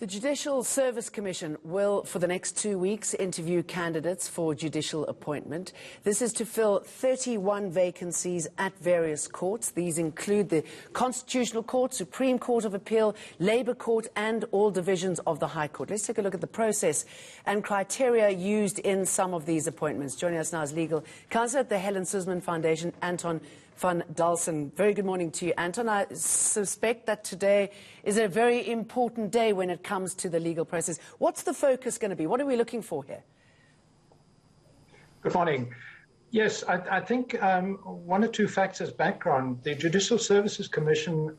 The Judicial Service Commission will, for the next 2 weeks, interview candidates for judicial appointment. This is to fill 31 vacancies at various courts. These include the Constitutional Court, Supreme Court of Appeal, Labour Court and all divisions of the High Court. Let's take a look at the process and criteria used in some of these appointments. Joining us now is legal counsel at the Helen Suzman Foundation, Anton van Dalsen. Very good morning to you, Anton. I suspect that today is a very important day when it comes to the legal process. What's the focus going to be? What are we looking for here? Good morning. Yes, I think one or two facts as background. The Judicial Services Commission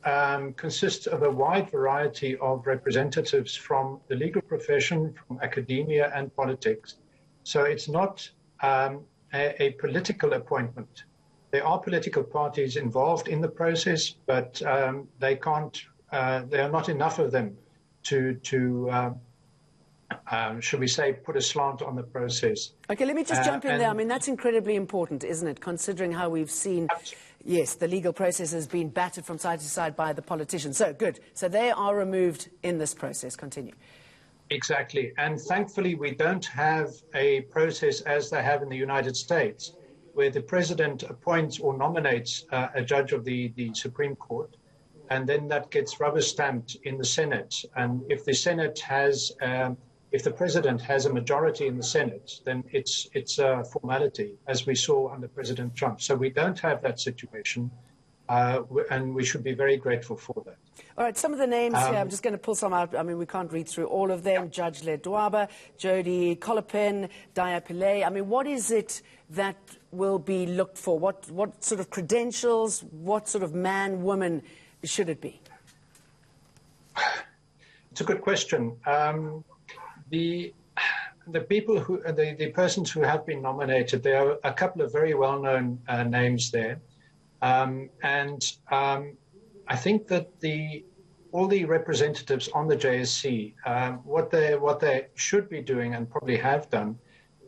consists of a wide variety of representatives from the legal profession, from academia and politics. So it's not a political appointment. There are political parties involved in the process, but there are not enough of them to should we say, put a slant on the process. Okay, let me just jump in there. I mean, that's incredibly important, isn't it, considering how we've seen, yes, the legal process has been battered from side to side by the politicians. So, good. So they are removed in this process. Continue. Exactly. And thankfully, we don't have a process as they have in the United States, where the president appoints or nominates a judge of the Supreme Court, and then that gets rubber stamped in the Senate. And if the Senate has, if the president has a majority in the Senate, then it's a formality, as we saw under President Trump. So we don't have that situation, and we should be very grateful for that. All right, some of the names here, I'm just going to pull some out. I mean, we can't read through all of them. Judge Ledwaba, Jody Colopin, Daya Pillay. I mean, what is it that will be looked for? What sort of credentials, what sort of man, woman should it be? It's a good question. The people who, the persons who have been nominated, there are a couple of very well-known names there. I think that all the representatives on the JSC, what they should be doing and probably have done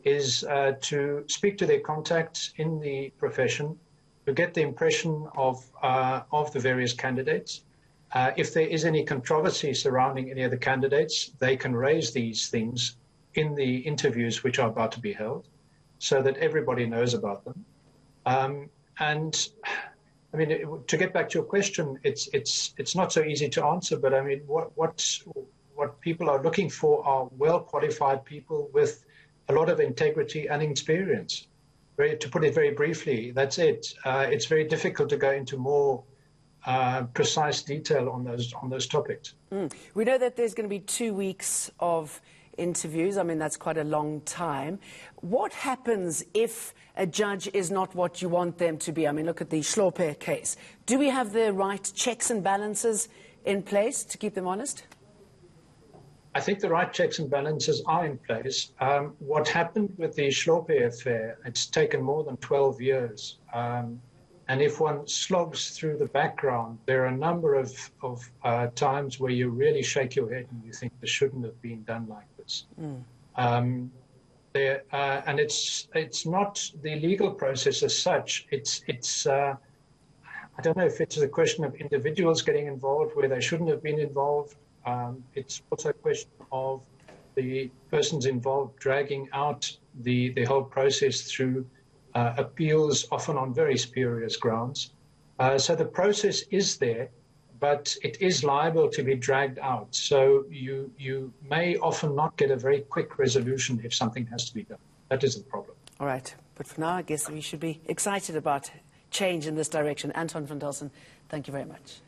is to speak to their contacts in the profession, to get the impression of the various candidates. If there is any controversy surrounding any of the candidates, they can raise these things in the interviews which are about to be held, so that everybody knows about them. And I mean, to get back to your question, it's not so easy to answer. But I mean, what people are looking for are well-qualified people with a lot of integrity and experience. To put it very briefly, that's it. It's very difficult to go into more precise detail on those topics. We know that there's going to be 2 weeks of interviews. I mean, that's quite a long time. What happens if a judge is not what you want them to be? I mean, look at the Schlorper case. Do we have the right checks and balances in place to keep them honest? I think the right checks and balances are in place. What happened with the Schlorper affair, it's taken more than 12 years. And if one slogs through the background, there are a number of times where you really shake your head and you think this shouldn't have been done like this. And it's not the legal process as such. I don't know if it's a question of individuals getting involved where they shouldn't have been involved. It's also a question of the persons involved dragging out the whole process through appeals, often on very spurious grounds. So the process is there, but it is liable to be dragged out. So you may often not get a very quick resolution if something has to be done. That is the problem. All right. But for now, I guess we should be excited about change in this direction. Anton van Dalsen, thank you very much.